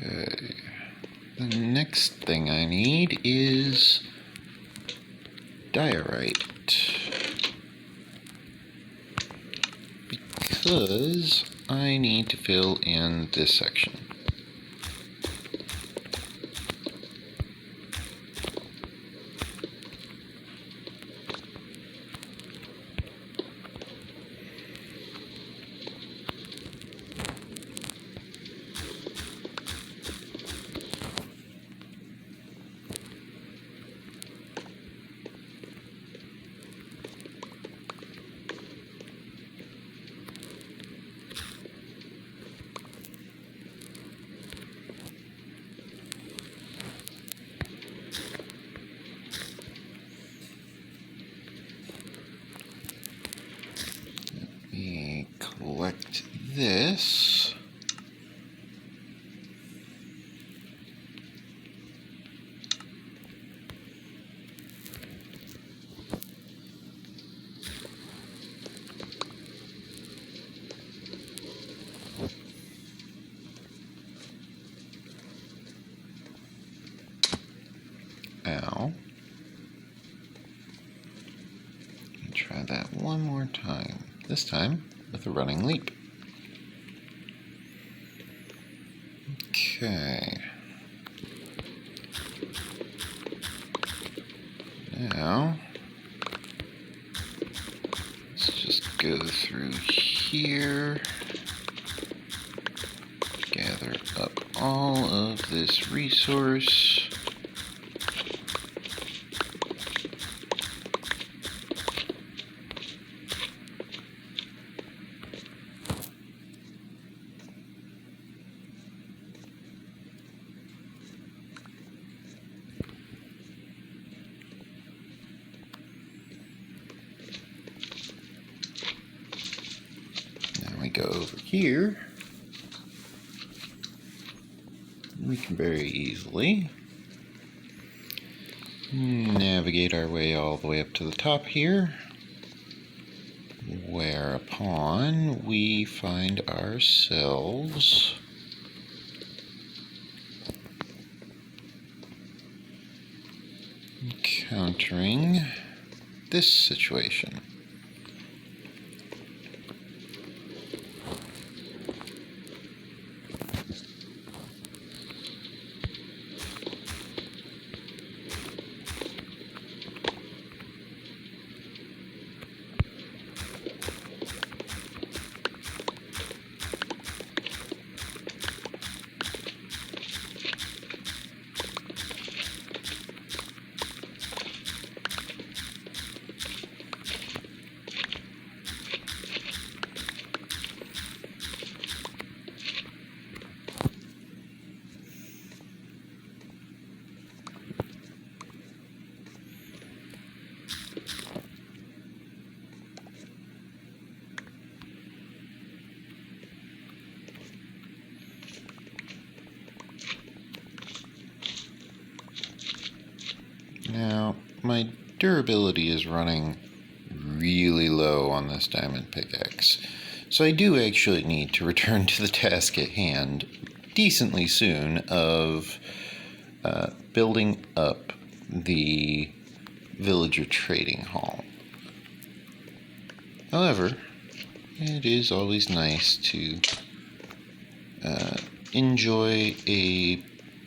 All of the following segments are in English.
Okay. The next thing I need is diorite. Because I need to fill in this section. Collect this. Ow. Try that one more time. This time with a running leap. Okay. Now, let's just go through here. Gather up all of this resource. Go over here, we can very easily navigate our way all the way up to the top here, whereupon we find ourselves encountering this situation. Now, my durability is running really low on this diamond pickaxe, so I do actually need to return to the task at hand decently soon of building up the villager trading hall. However, it is always nice to enjoy a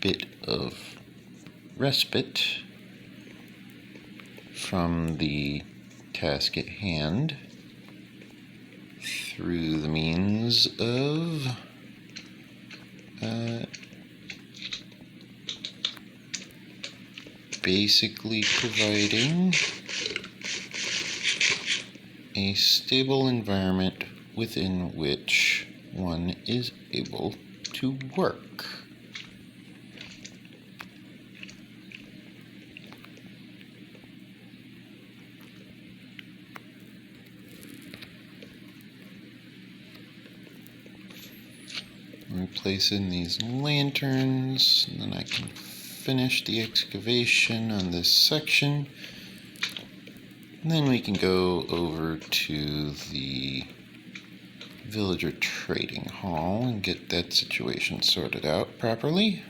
bit of respite from the task at hand through the means of basically providing a stable environment within which one is able to work. Place in these lanterns, and then I can finish the excavation on this section. And then we can go over to the villager trading hall and get that situation sorted out properly.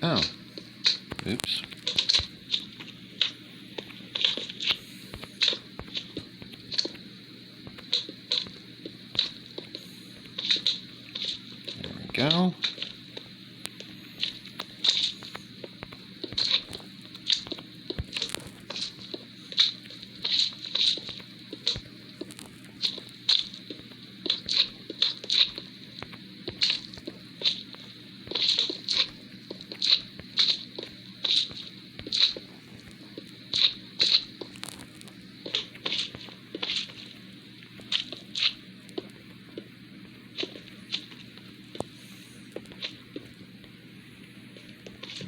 Oh, oops. There we go.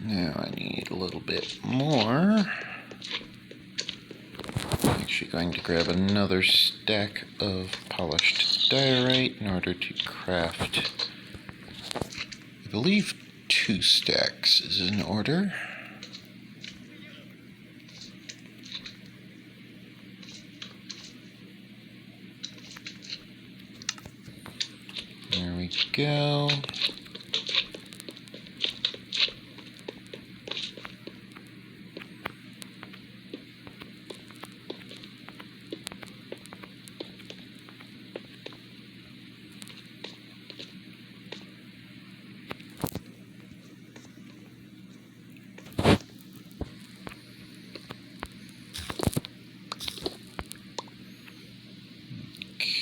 Now I need a little bit more. I'm actually going to grab another stack of polished diorite in order to craft, I believe, 2 stacks is in order. There we go.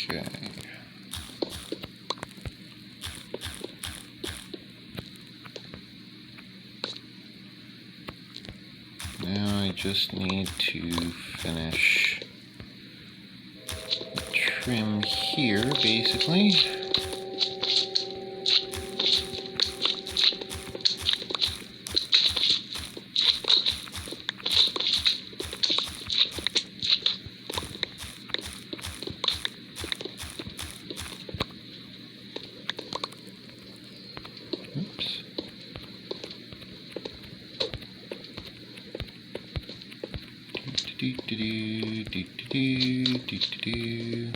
Okay. Now I just need to finish the trim here, basically. Oops. Do.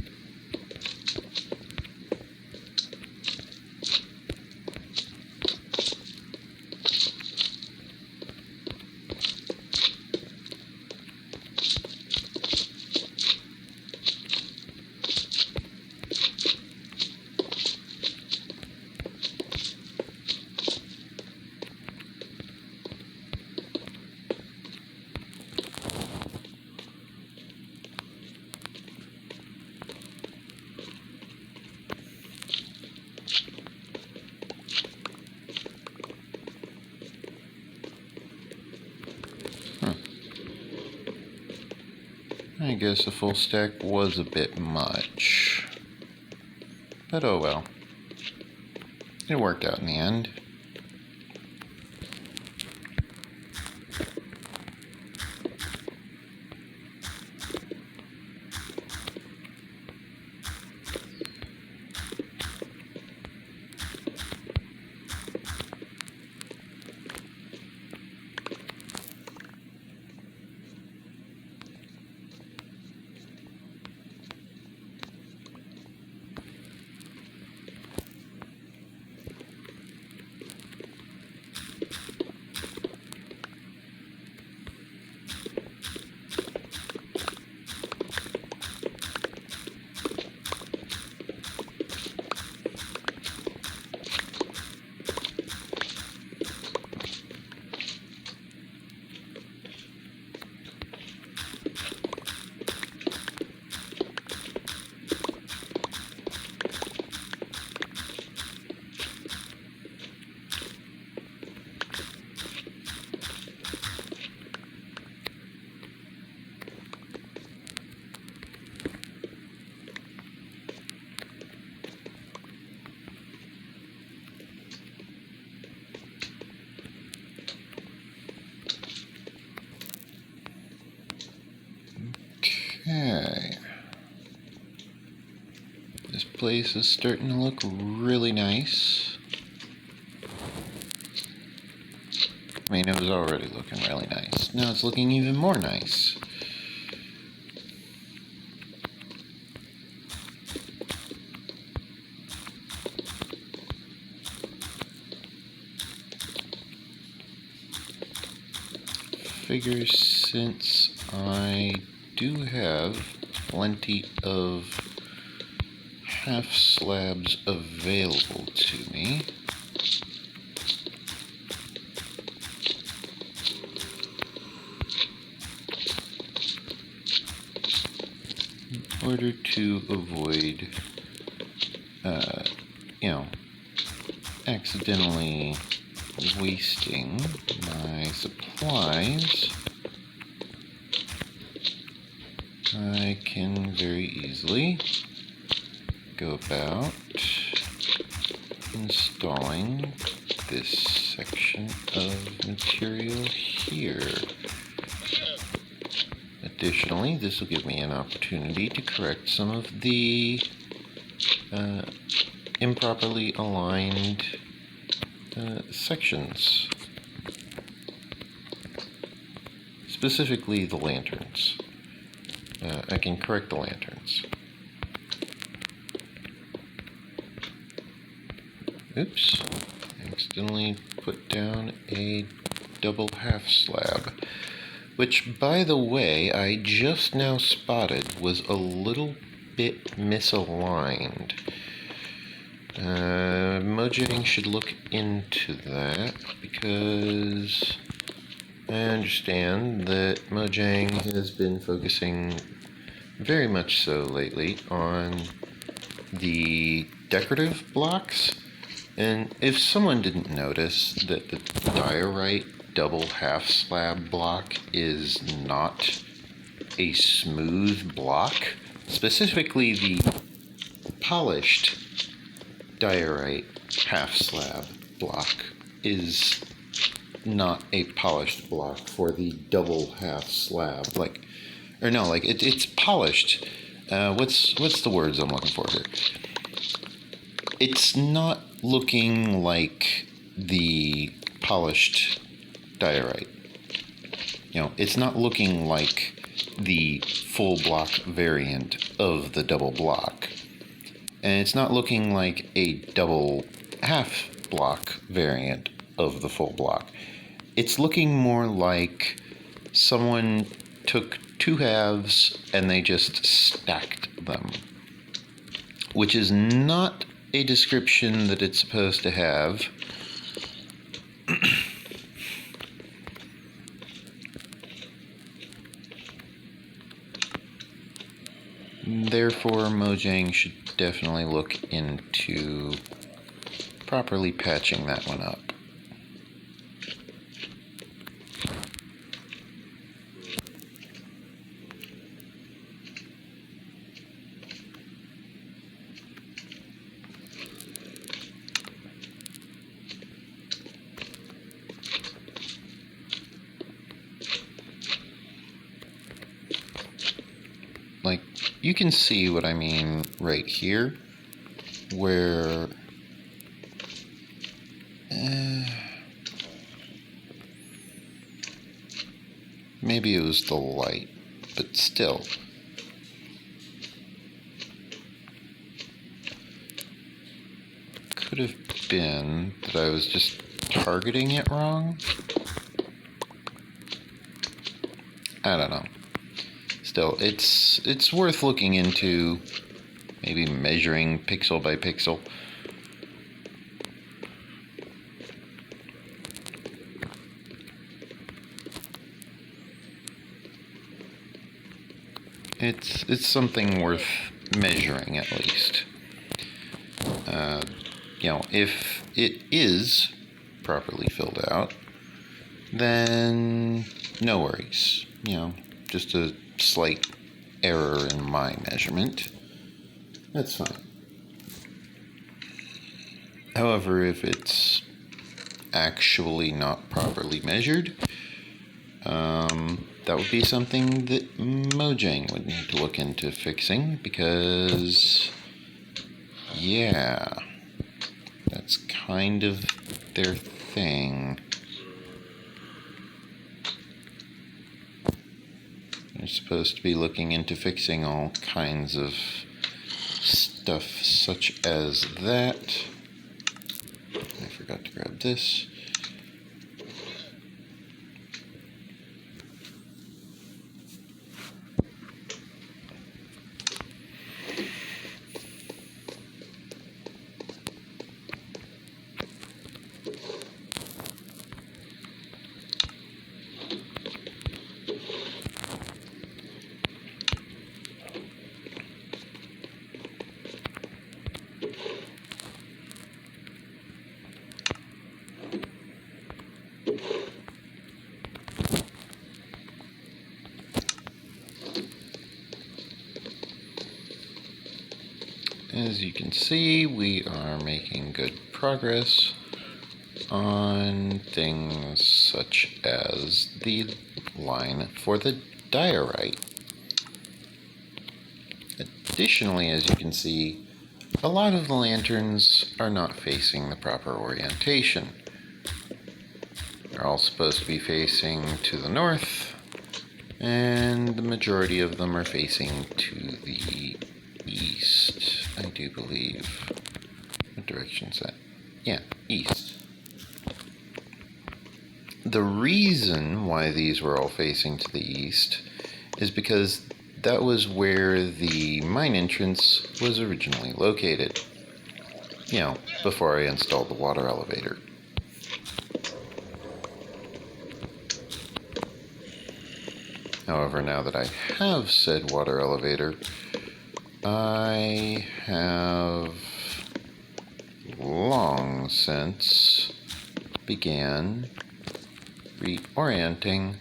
I guess a full stack was a bit much. But oh well. It worked out in the end. Okay. This place is starting to look really nice. I mean, it was already looking really nice. Now it's looking even more nice. Figure since I do have plenty of half slabs available to me, in order to avoid, accidentally wasting my supplies, I can very easily go about installing this section of material here. Additionally, this will give me an opportunity to correct some of the improperly aligned sections, specifically the lanterns. I can correct the lanterns. Oops, I accidentally put down a double half slab, which, by the way, I just now spotted was a little bit misaligned. Mojang should look into that, because I understand that Mojang has been focusing very much so lately on the decorative blocks. And if someone didn't notice that the diorite double half slab block is not a smooth block, specifically the polished diorite half slab block is not a polished block for the double half slab. It's polished. What's the words I'm looking for here? It's not looking like the polished diorite. It's not looking like the full block variant of the double block. And it's not looking like a double half block variant of the full block. It's looking more like someone took two halves and they just stacked them, which is not a description that it's supposed to have. Therefore, Mojang should definitely look into properly patching that one up. You can see what I mean right here, where maybe it was the light, but still. Could have been that I was just targeting it wrong. I don't know. Still, it's worth looking into, maybe measuring pixel by pixel. It's something worth measuring, at least. If it is properly filled out, then no worries. Just a slight error in my measurement. That's fine. However, if it's actually not properly measured, that would be something that Mojang would need to look into fixing, because, yeah, that's kind of their thing. They're supposed to be looking into fixing all kinds of stuff such as that. I forgot to grab this. As you can see, we are making good progress on things such as the line for the diorite. Additionally, as you can see, a lot of the lanterns are not facing the proper orientation. They're all supposed to be facing to the north, and the majority of them are facing to the east, I do believe. What direction's that? Yeah, east. The reason why these were all facing to the east is because that was where the mine entrance was originally located. You know, before I installed the water elevator. However, now that I have said water elevator, I have long since began reorienting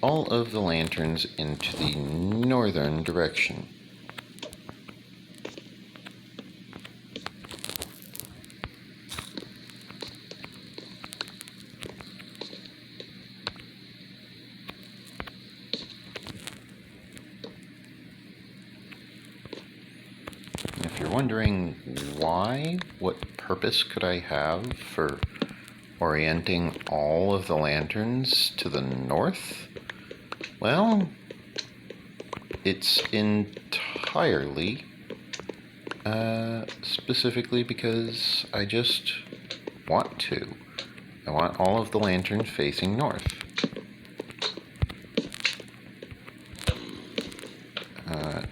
all of the lanterns into the northern direction. If you're wondering why, what purpose could I have for orienting all of the lanterns to the north? Well, it's entirely specifically because I just want to. I want all of the lanterns facing north.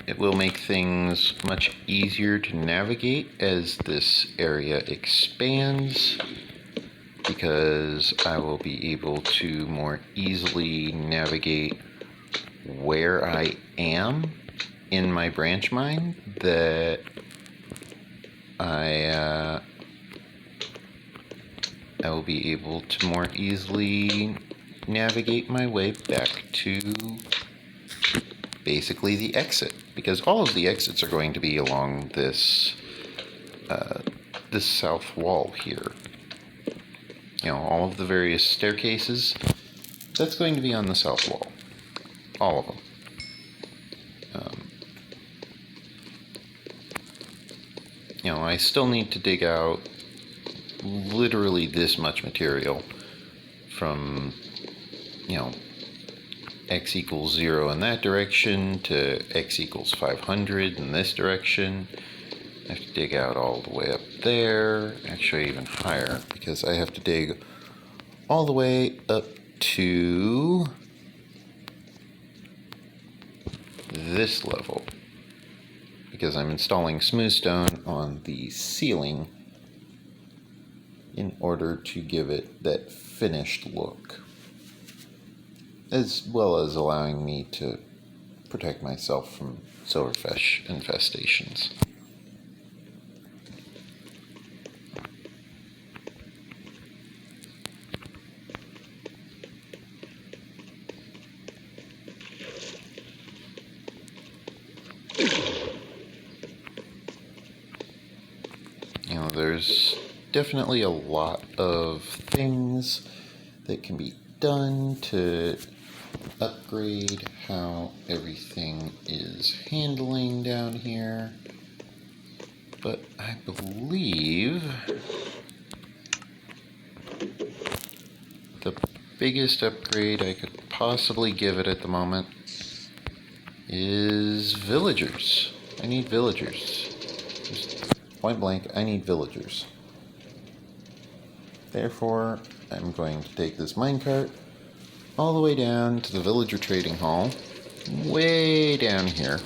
It will make things much easier to navigate as this area expands, because I will be able to more easily navigate where I am in my branch mine that I will be able to more easily navigate my way back to basically the exit, because all of the exits are going to be along this this south wall here. You know, all of the various staircases, that's going to be on the south wall. All of them. You know, I still need to dig out literally this much material from, you know, x equals 0 in that direction to x equals 500 in this direction. I have to dig out all the way up there, actually even higher, because I have to dig all the way up to this level, because I'm installing smooth stone on the ceiling in order to give it that finished look, as well as allowing me to protect myself from silverfish infestations. You know, there's definitely a lot of things that can be done to upgrade how everything is handling down here. But I believe the biggest upgrade I could possibly give it at the moment is villagers. I need villagers. Just point blank, I need villagers. Therefore, I'm going to take this minecart all the way down to the villager trading hall, way down here.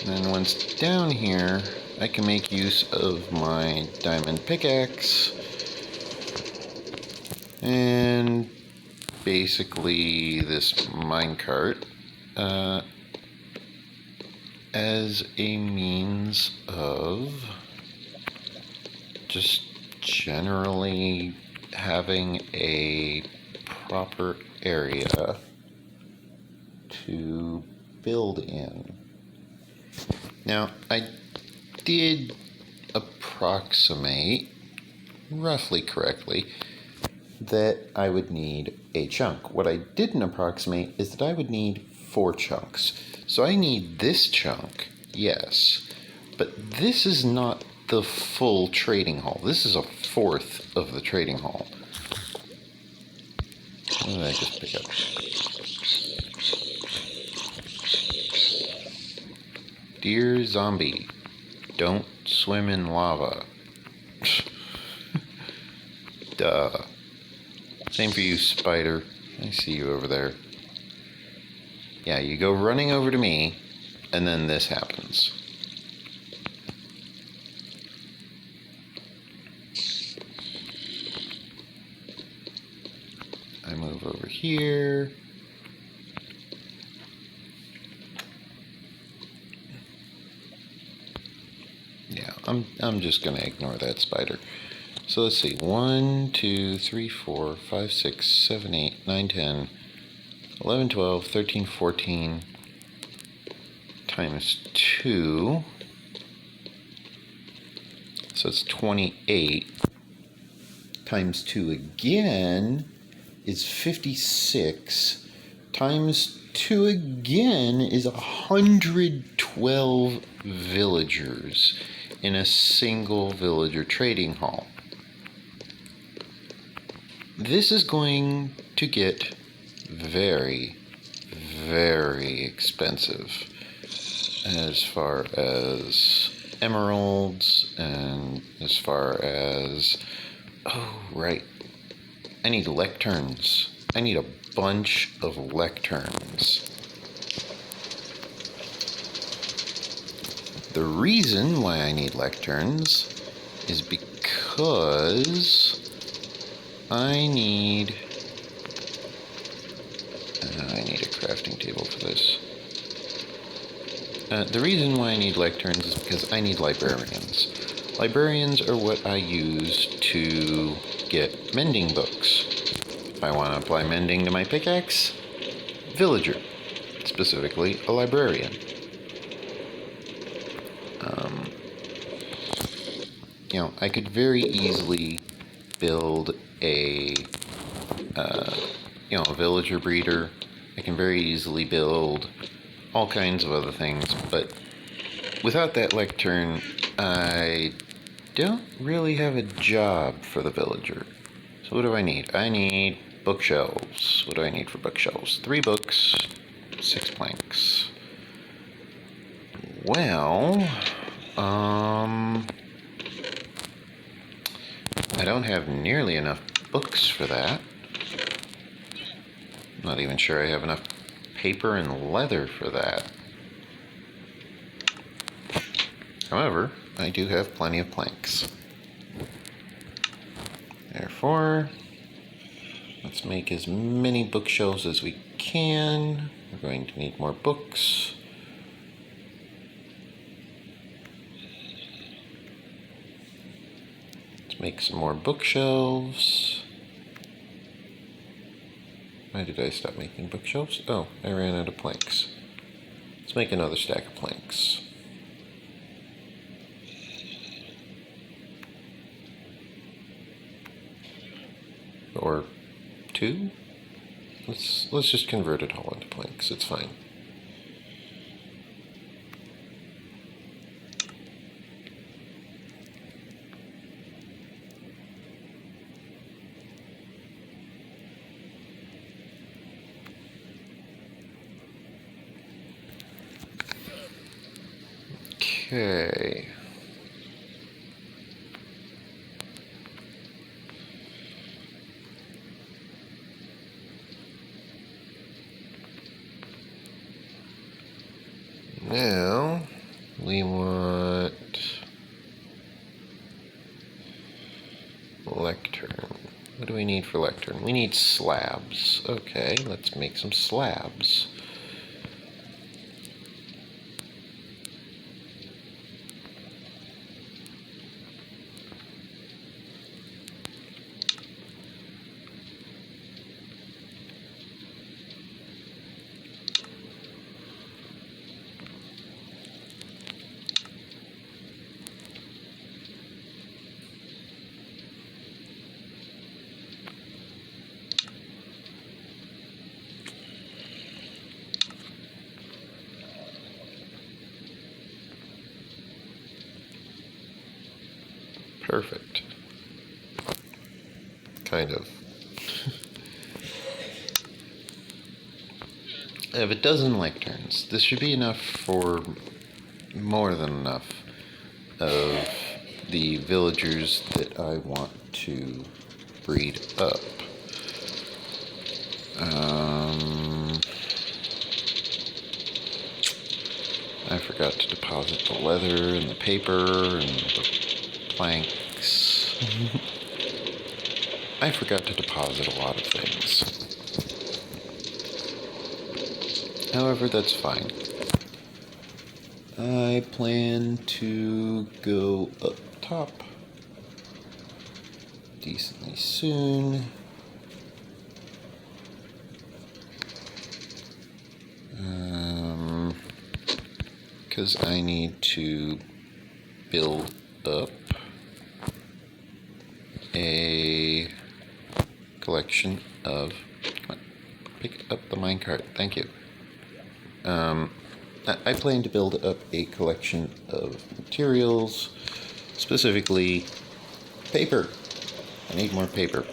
And then once down here, I can make use of my diamond pickaxe and basically this minecart as a means of just generally having a proper area to build in. Now, I did approximate, roughly correctly, that I would need a chunk. What I didn't approximate is that I would need 4 chunks. So I need this chunk, yes, but this is not the full trading hall. This is a fourth of the trading hall. What did I just pick up? Dear zombie, don't swim in lava. Duh. Same for you, spider. I see you over there. Yeah, you go running over to me, and then this happens. I move over here. Yeah, I'm just gonna ignore that spider. So let's see, 1, 2, 3, 4, 5, 6, 7, 8, 9, 10, 11, 12, 13, 14 times 2. So it's 28 times 2 again is 56 times 2 again is 112 villagers in a single villager trading hall. This is going to get very, very expensive as far as emeralds and as far as, oh right, I need lecterns. I need a bunch of lecterns. The reason why I need lecterns is because I need a crafting table for this. The reason why I need lecterns is because I need librarians. Librarians are what I use to get mending books. If I want to apply mending to my pickaxe, villager, specifically a librarian. I could very easily build a villager breeder. I can very easily build all kinds of other things, but without that lectern, I don't really have a job for the villager. So what do I need? I need bookshelves. What do I need for bookshelves? 3 books, 6 planks. Well, I don't have nearly enough books for that. I'm not even sure I have enough paper and leather for that. However, I do have plenty of planks. Therefore, let's make as many bookshelves as we can. We're going to need more books. Let's make some more bookshelves. Why did I stop making bookshelves? Oh, I ran out of planks. Let's make another stack of planks. Or two? Let's just convert it all into planks. It's fine. Okay. Now we want lectern. What do we need for lectern? We need slabs. Okay, let's make some slabs. Perfect. Kind of. I have a dozen lecterns. This should be enough for more than enough of the villagers that I want to breed up. I forgot to deposit the leather and the paper and the planks. I forgot to deposit a lot of things. However, that's fine. I plan to go up top decently soon. Because I need to build up a collection of... Come on, pick up the minecart. Thank you. I plan to build up a collection of materials, specifically paper. I need more paper.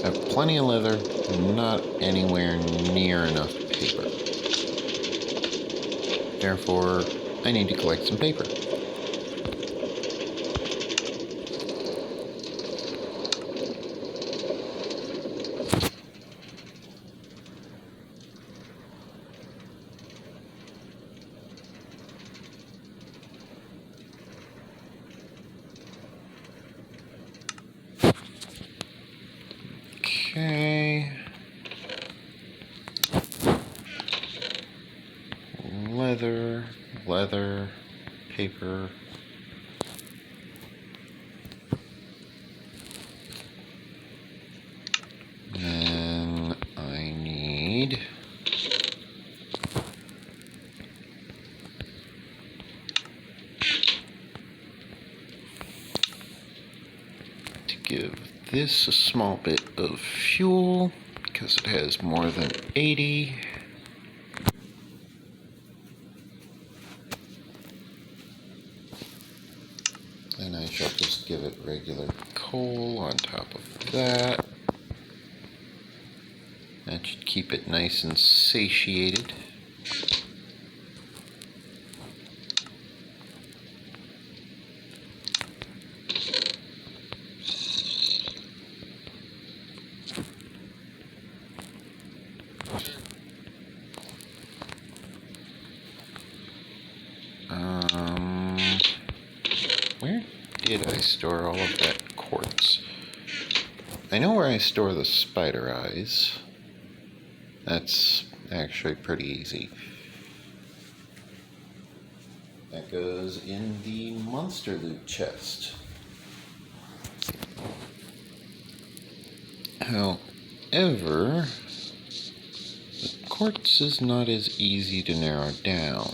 I have plenty of leather, not anywhere near enough paper. Therefore, I need to collect some paper. Okay. Leather, paper. Then I need to give this a small bit of fuel because it has more than 80. Then I shall just give it regular coal on top of that. That should keep it nice and satiated. Where did I store all of that quartz? I know where I store the spider eyes. That's actually pretty easy. That goes in the monster loot chest. Oh, However, the quartz is not as easy to narrow down.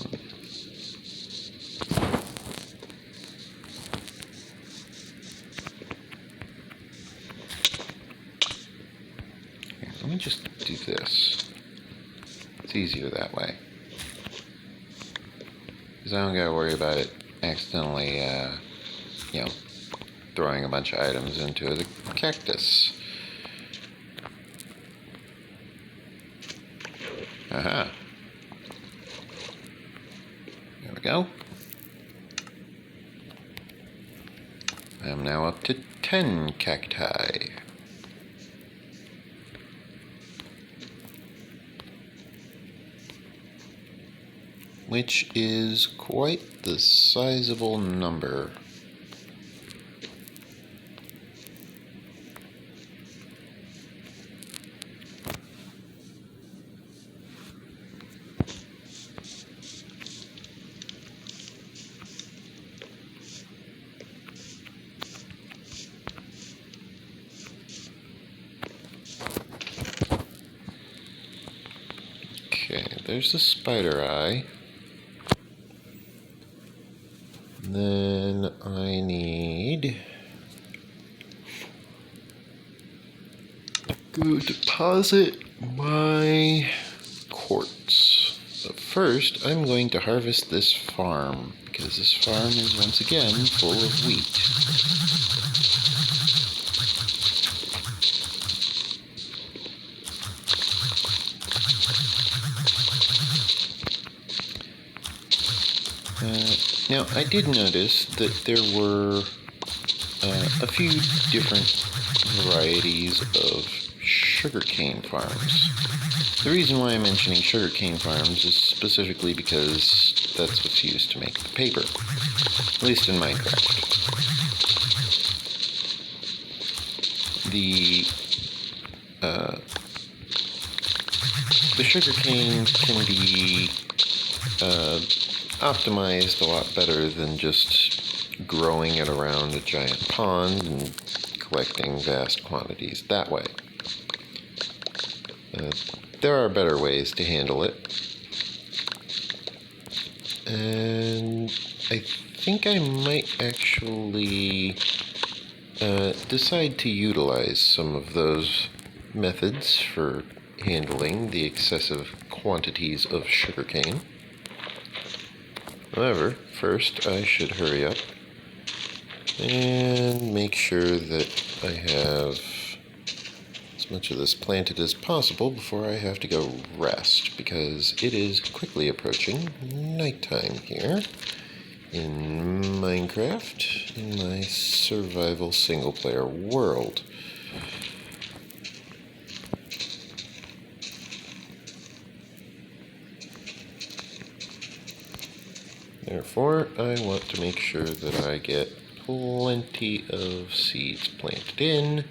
Here, let me just do this. It's easier that way. Because I don't gotta worry about it accidentally, throwing a bunch of items into the cactus. Aha. There we go. I'm now up to 10 cacti. Which is quite the sizable number. Okay, there's the spider eye. Then I need to go deposit my quartz. But first, I'm going to harvest this farm, because this farm is once again full of wheat. Now, I did notice that there were a few different varieties of sugarcane farms. The reason why I'm mentioning sugarcane farms is specifically because that's what's used to make the paper, at least in Minecraft. The sugarcane can be optimized a lot better than just growing it around a giant pond and collecting vast quantities that way. There are better ways to handle it, and I think I might actually decide to utilize some of those methods for handling the excessive quantities of sugarcane. However, first I should hurry up and make sure that I have as much of this planted as possible before I have to go rest, because it is quickly approaching nighttime here in Minecraft, in my survival single-player world. Therefore, I want to make sure that I get plenty of seeds planted in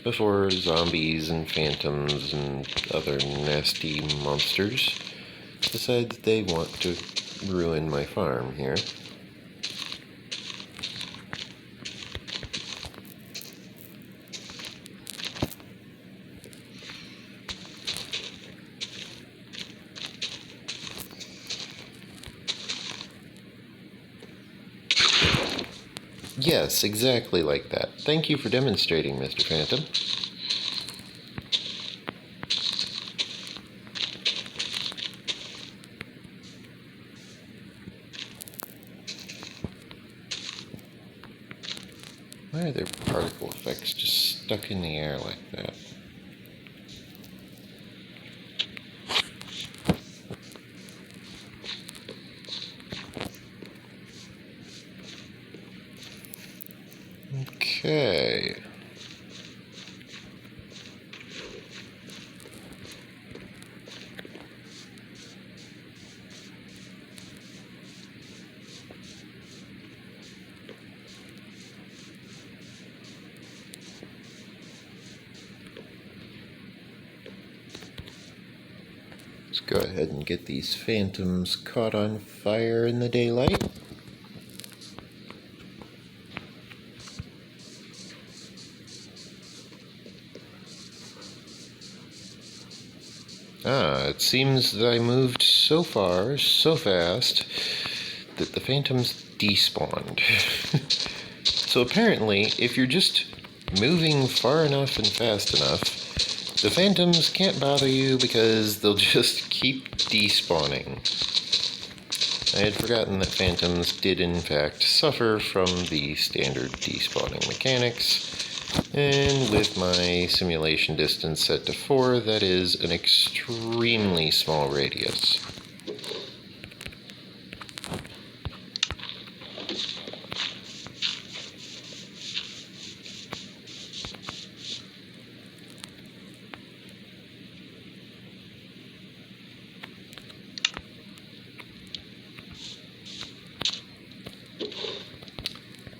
before zombies and phantoms and other nasty monsters decide that they want to ruin my farm here. Yes, exactly like that. Thank you for demonstrating, Mr. Phantom. Why are there particle effects just stuck in the air like that? Okay. Let's go ahead and get these phantoms caught on fire in the daylight. it seems that I moved so far, so fast, that the phantoms despawned. So apparently, if you're just moving far enough and fast enough, the phantoms can't bother you because they'll just keep despawning. I had forgotten that phantoms did in fact suffer from the standard despawning mechanics, and with my simulation distance set to 4, that is an extremely small radius.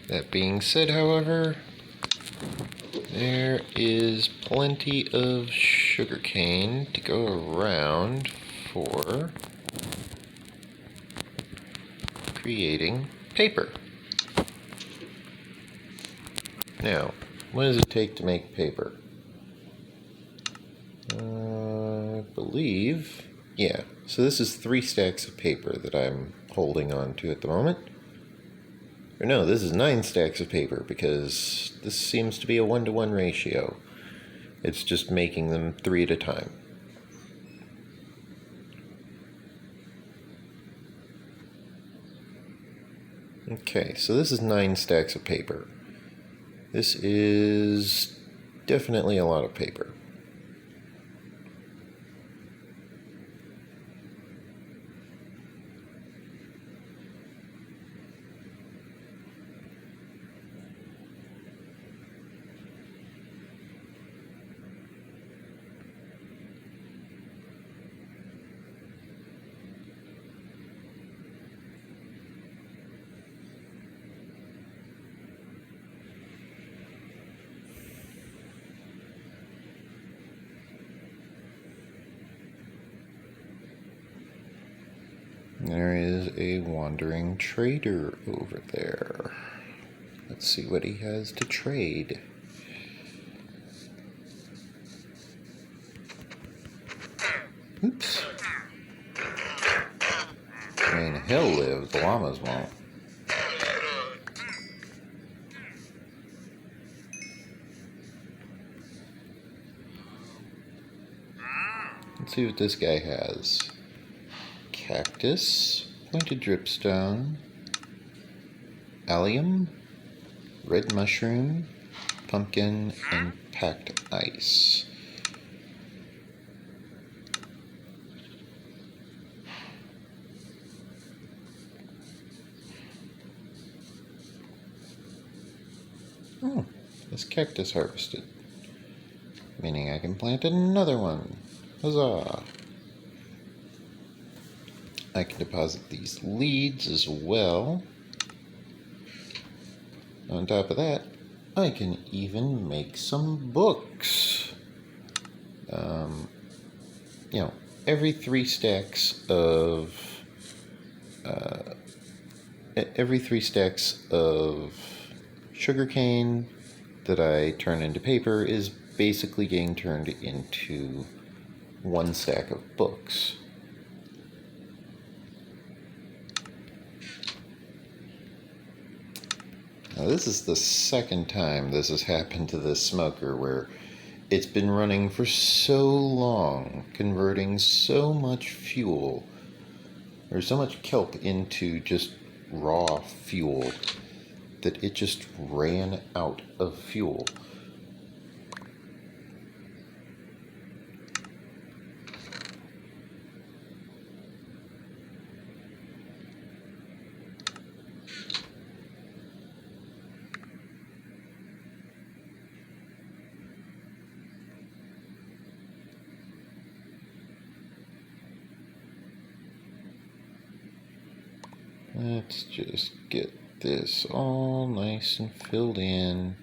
That being said, however, there is plenty of sugarcane to go around for creating paper. Now, what does it take to make paper? I believe, yeah, so this is 3 stacks of paper that I'm holding on to at the moment. Or no, this is 9 stacks of paper because this seems to be a 1-to-1 ratio. It's just making them 3 at a time. Okay, so this is 9 stacks of paper. This is definitely a lot of paper. There is a wandering trader over there. Let's see what he has to trade. Oops. I mean, he'll live, the llamas won't. Let's see what this guy has. Cactus, pointed dripstone, allium, red mushroom, pumpkin, and packed ice. Oh, this cactus harvested, meaning I can plant another one. Huzzah! I can deposit these leads as well. On top of that, I can even make some books. You know, every 3 stacks of sugarcane that I turn into paper is basically getting turned into 1 stack of books. Now this is the second time this has happened to this smoker, where it's been running for so long, converting so much fuel, or so much kelp into just raw fuel, that it just ran out of fuel. Let's just get this all nice and filled in.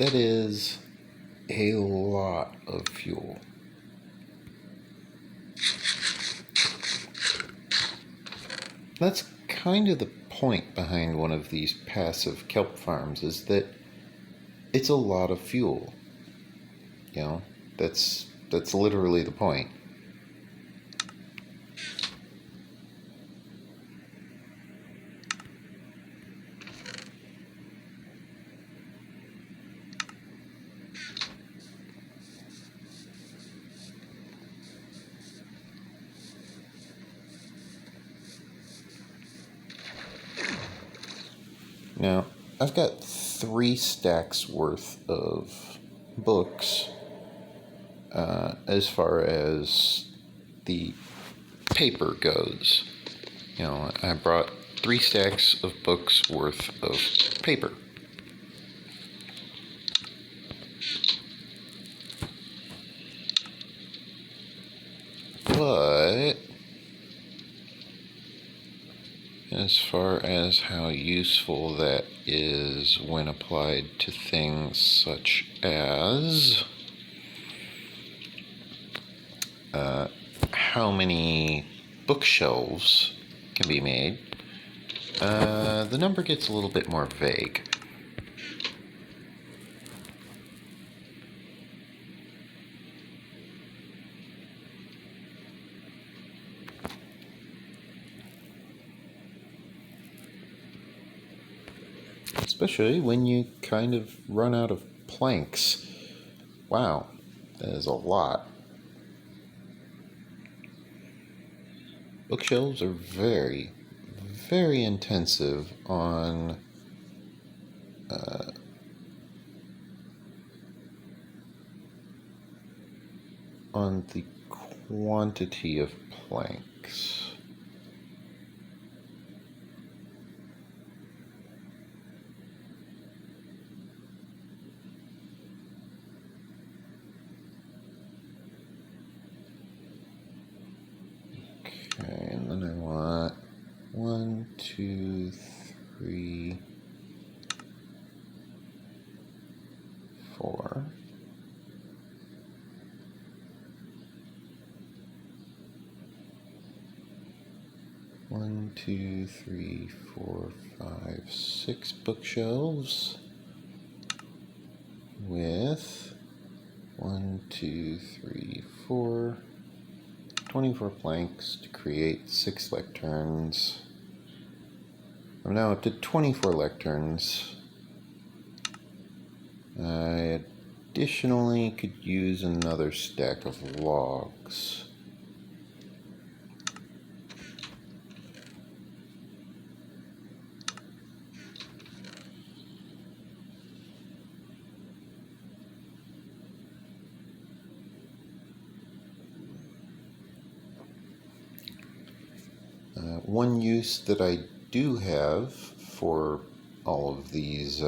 That is a lot of fuel. That's kind of the point behind one of these passive kelp farms, is that it's a lot of fuel. You know, that's literally the point. Now, I've got 3 stacks worth of books as far as the paper goes. You know, I brought 3 stacks of books worth of paper. But as far as how useful that is when applied to things such as how many bookshelves can be made, the number gets a little bit more vague. Especially when you kind of run out of planks. Wow, that is a lot. Bookshelves are very, very intensive on the quantity of planks. Okay, and then I want 1, 2, 3, 4. One, 2, 3, 4, 5, 6 bookshelves with 1, 2, 3, 4, 24 planks to create 6 lecterns. I'm now up to 24 lecterns. I additionally could use another stack of logs. One use that I do have for all of these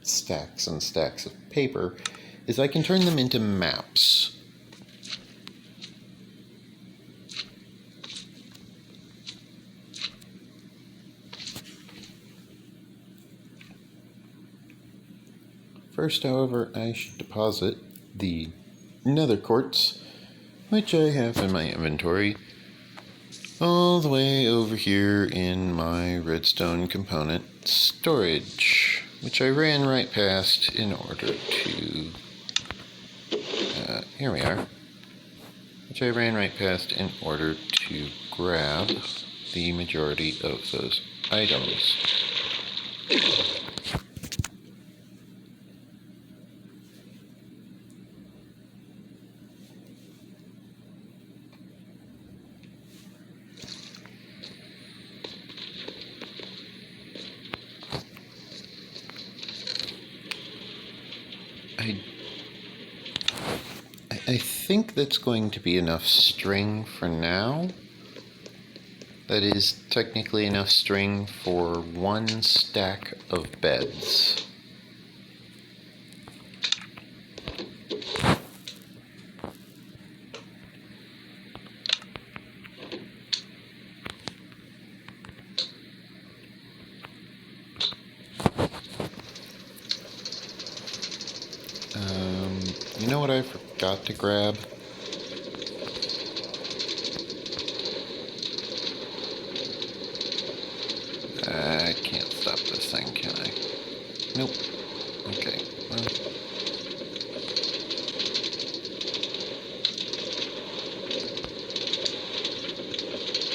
stacks and stacks of paper is I can turn them into maps. First, however, I should deposit the nether quartz, which I have in my inventory, all the way over here in my redstone component storage, which I ran right past in order to, here we are, which I ran right past in order to grab the majority of those items. I think that's going to be enough string for now. That is technically enough string for 1 stack of beds. know what I forgot to grab? I can't stop this thing, can I? Nope. Okay. Well.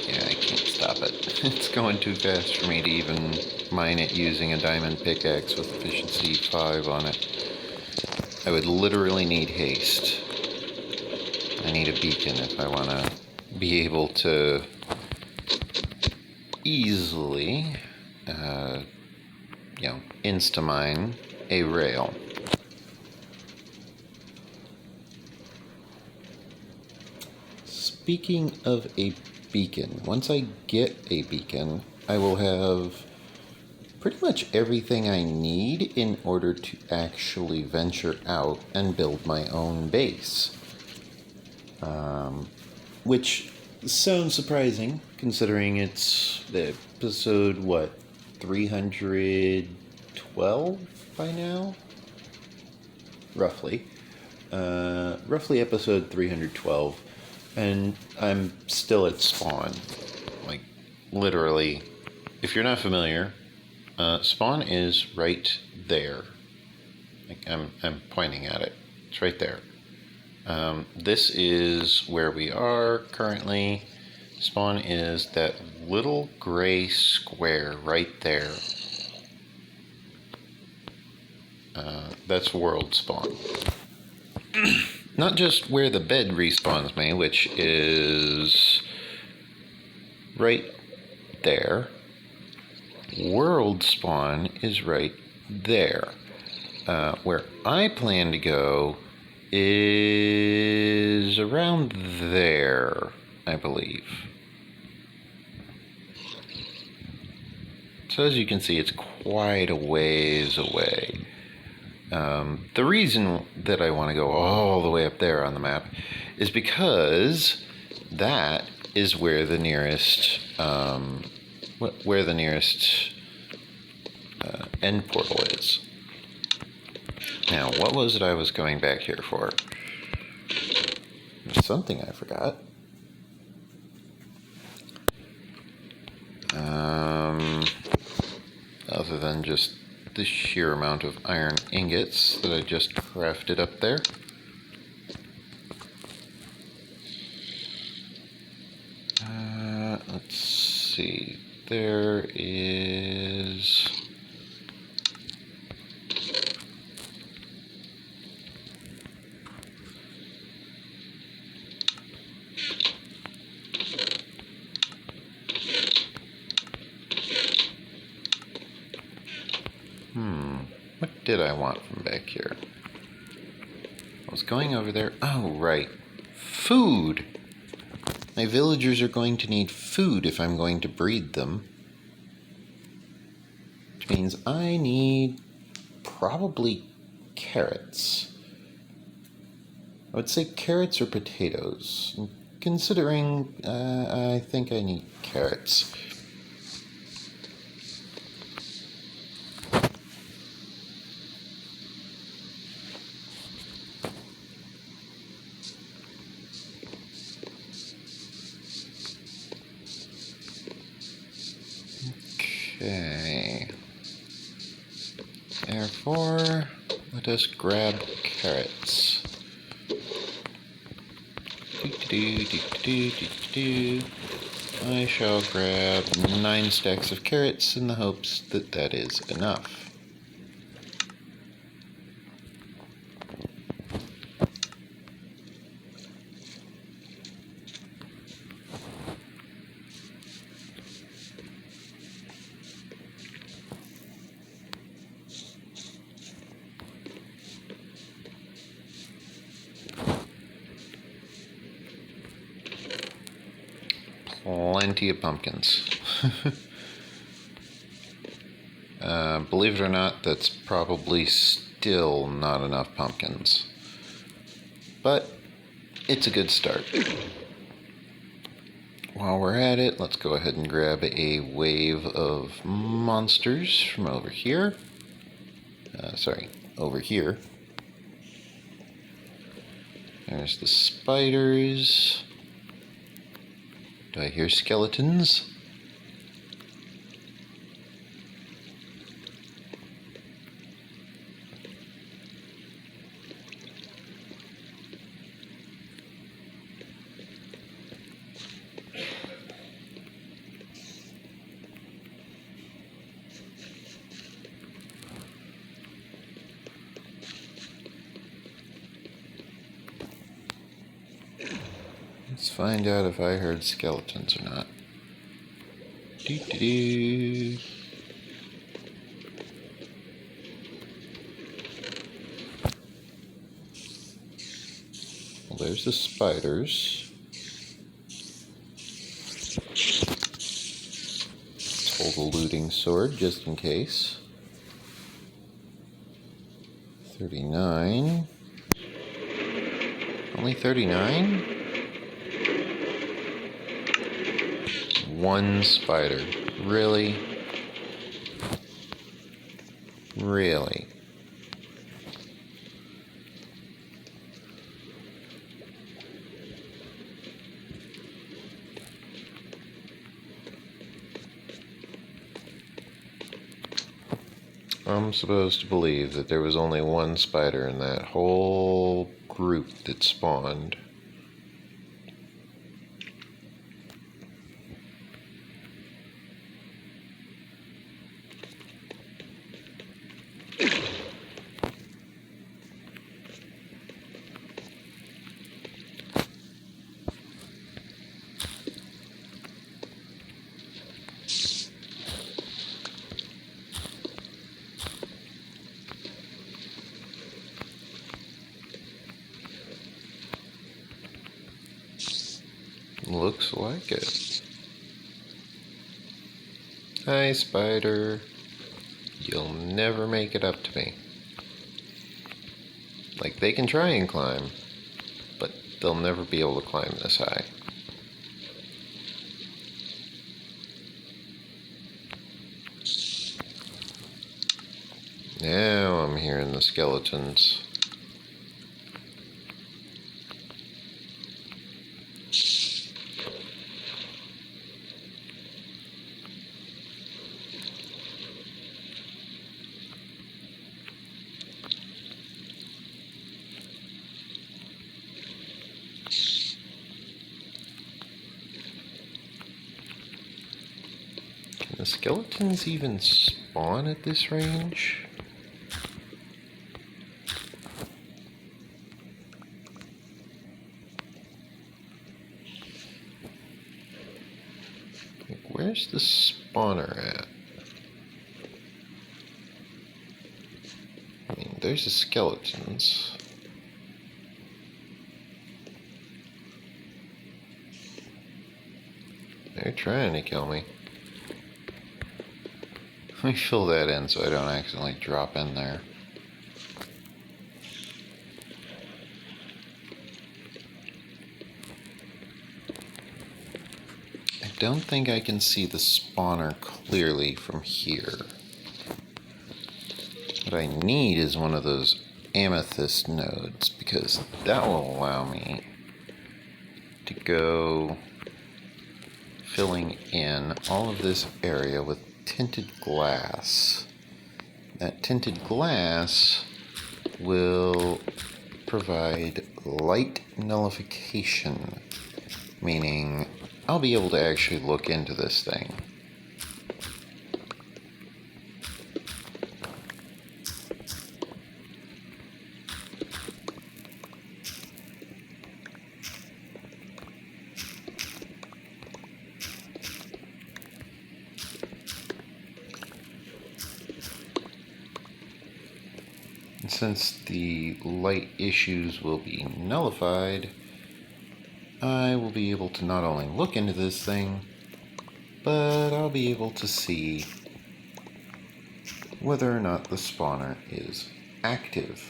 Yeah, I can't stop it. It's going too fast for me to even mine it using a diamond pickaxe with efficiency 5 on it. I would literally need haste. I need a beacon if I want to be able to easily, insta-mine a rail. Speaking of a beacon, once I get a beacon, I will have pretty much everything I need in order to actually venture out and build my own base. Which sounds surprising, considering it's the episode, 312 by now? Roughly. Roughly episode 312. And I'm still at spawn. Like, literally, if you're not familiar, spawn is right there. Like, I'm pointing at it. It's right there. This is where we are currently. Spawn is that little gray square right there. That's world spawn. Not just where the bed respawns me, which is right there. World spawn is right there. Where I plan to go is around there, I believe. So as you can see, it's quite a ways away. The reason that I want to go all the way up there on the map is because that is where the nearest end portal is. Now, what was it I was going back here for? There's something I forgot. Other than just the sheer amount of iron ingots that I just crafted up there. Let's see. There is... What did I want from back here? I was going over there. Oh, right. Food! My villagers are going to need food if I'm going to breed them. Which means I need probably carrots. I would say carrots or potatoes. Considering I think I need carrots. Okay. Therefore, let us grab carrots. I shall grab 9 stacks of carrots in the hopes that that is enough. Plenty of pumpkins. Believe it or not, that's probably still not enough pumpkins. But it's a good start. While we're at it, let's go ahead and grab a wave of monsters from over here. Over here. There's the spiders. Do I hear skeletons? Let's find out if I heard skeletons or not. Doo-doo-doo. Well, there's the spiders. Hold a looting sword just in case. 39. Only 39? One spider. Really? Really? I'm supposed to believe that there was only one spider in that whole group that spawned. Looks like it. Hi, spider. You'll never make it up to me. Like, they can try and climb, but they'll never be able to climb this high. Now I'm hearing the skeletons. Can the skeletons even spawn at this range? Like, where's the spawner at? I mean, there's the skeletons. They're trying to kill me. Let me fill that in so I don't accidentally drop in there. I don't think I can see the spawner clearly from here. What I need is one of those amethyst nodes, because that will allow me to go filling in all of this area with tinted glass. That tinted glass will provide light nullification, meaning I'll be able to actually look into this thing. And since the light issues will be nullified, I will be able to not only look into this thing, but I'll be able to see whether or not the spawner is active.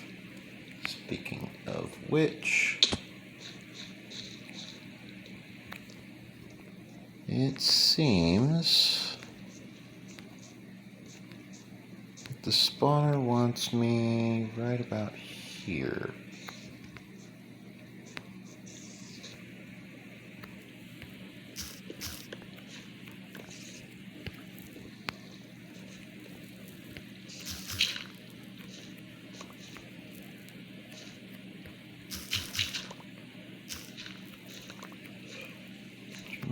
Speaking of which, it seems the spawner wants me right about here.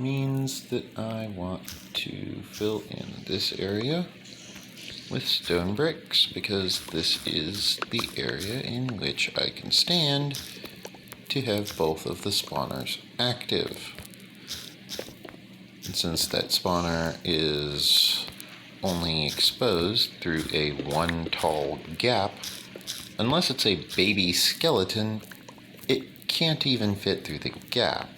means that I want to fill in this area with stone bricks, because this is the area in which I can stand to have both of the spawners active. And since that spawner is only exposed through a one tall gap, unless it's a baby skeleton, it can't even fit through the gap.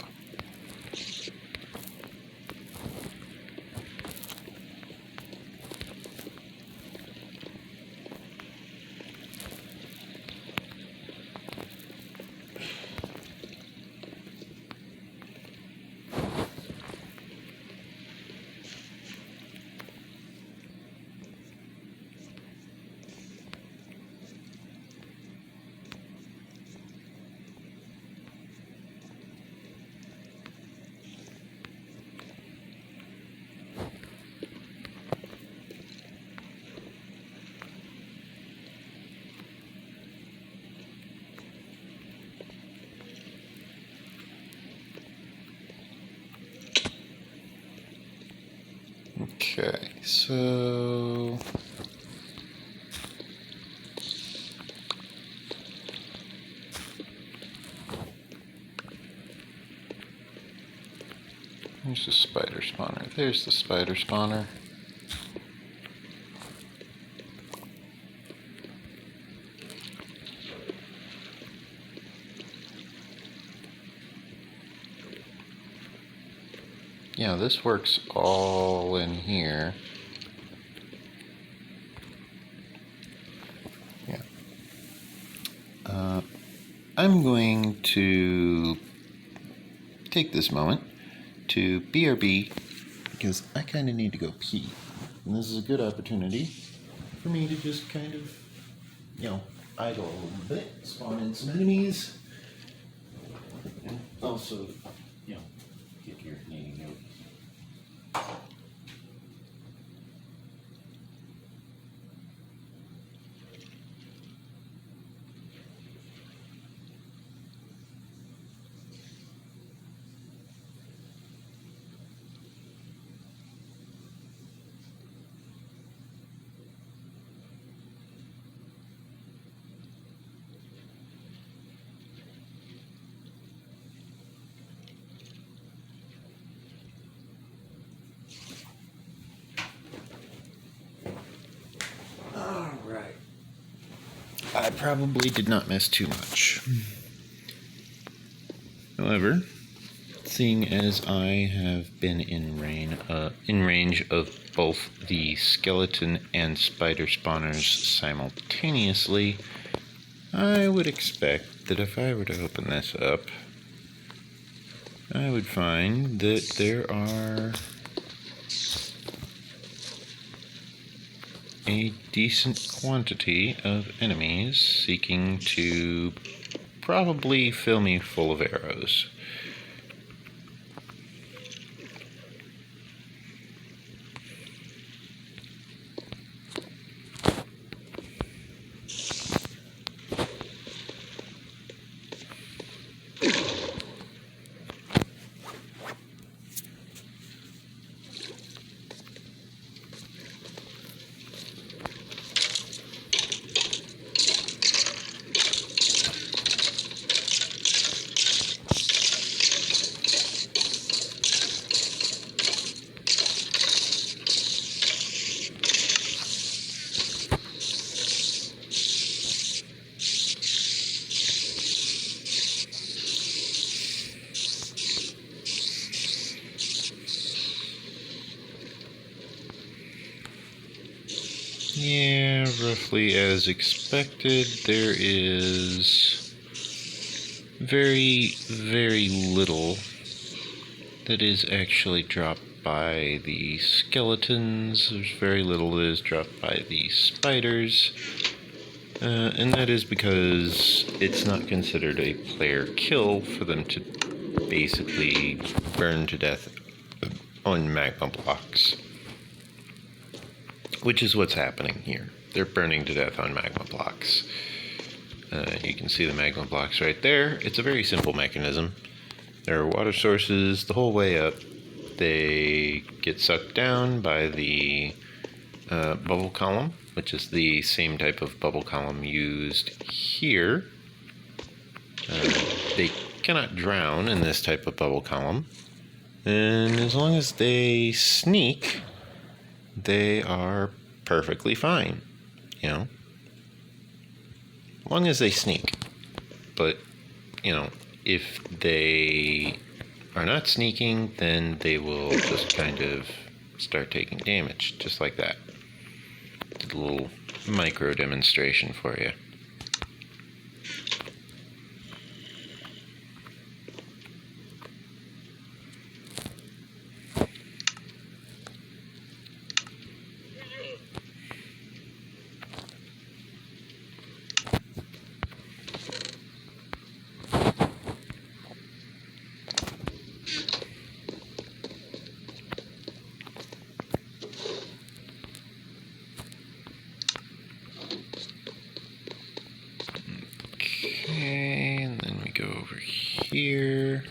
Okay, so there's the spider spawner. There's the spider spawner. Yeah, this works all in here. Yeah. I'm going to take this moment to BRB because I kind of need to go pee. And this is a good opportunity for me to just kind of, idle a little bit, spawn in some enemies, and also, get your needing notes. Alright. I probably did not miss too much. However, seeing as I have been in range of both the skeleton and spider spawners simultaneously, I would expect that if I were to open this up, I would find that there are a decent quantity of enemies seeking to probably fill me full of arrows. Yeah, roughly as expected. There is very, very little that is actually dropped by the skeletons. There's very little that is dropped by the spiders. And that is because it's not considered a player kill for them to basically burn to death on magma blocks. Which is what's happening here. They're burning to death on magma blocks. You can see the magma blocks right there. It's a very simple mechanism. There are water sources the whole way up, they get sucked down by the bubble column, which is the same type of bubble column used here. They cannot drown in this type of bubble column, and as long as they sneak, they are perfectly fine, you know, as long as they sneak. But, you know, if they are not sneaking, then they will just kind of start taking damage, just like that. A little micro demonstration for you. Okay, and then we go over here.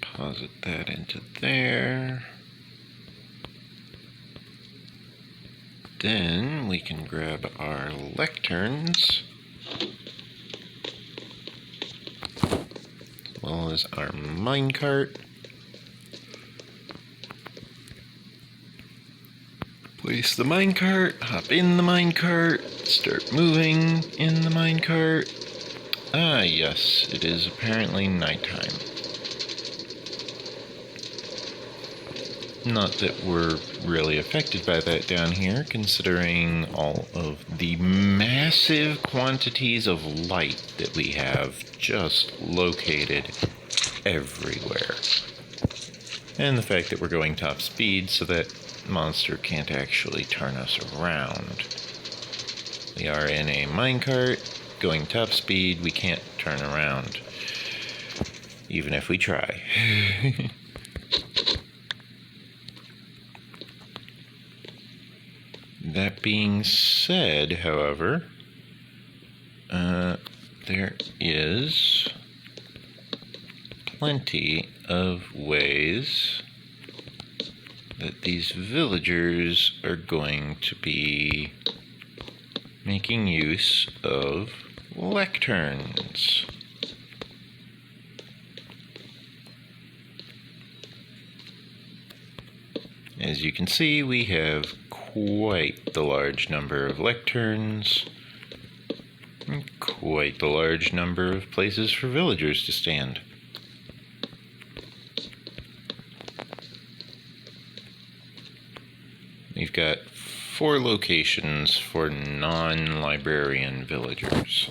Deposit that into there. Then we can grab our lecterns, as well as our minecart. Place the minecart, hop in the minecart, start moving in the minecart. Ah, yes, it is apparently nighttime. Not that we're really affected by that down here, considering all of the massive quantities of light that we have just located everywhere. And the fact that we're going top speed so that monster can't actually turn us around. We are in a minecart, going top speed, we can't turn around, even if we try. That being said, however, there is plenty of ways that these villagers are going to be making use of lecterns. As you can see, we have quite the large number of lecterns, and quite the large number of places for villagers to stand. We've got 4 locations for non-librarian villagers.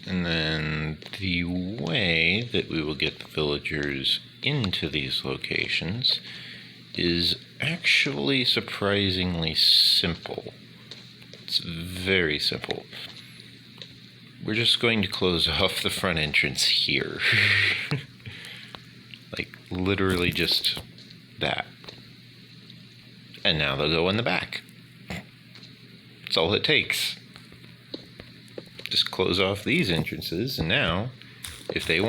And then the way that we will get the villagers into these locations is actually surprisingly simple. It's very simple. We're just going to close off the front entrance here. Like, literally just that. And now they'll go in the back. That's all it takes. Just close off these entrances, and now, if they want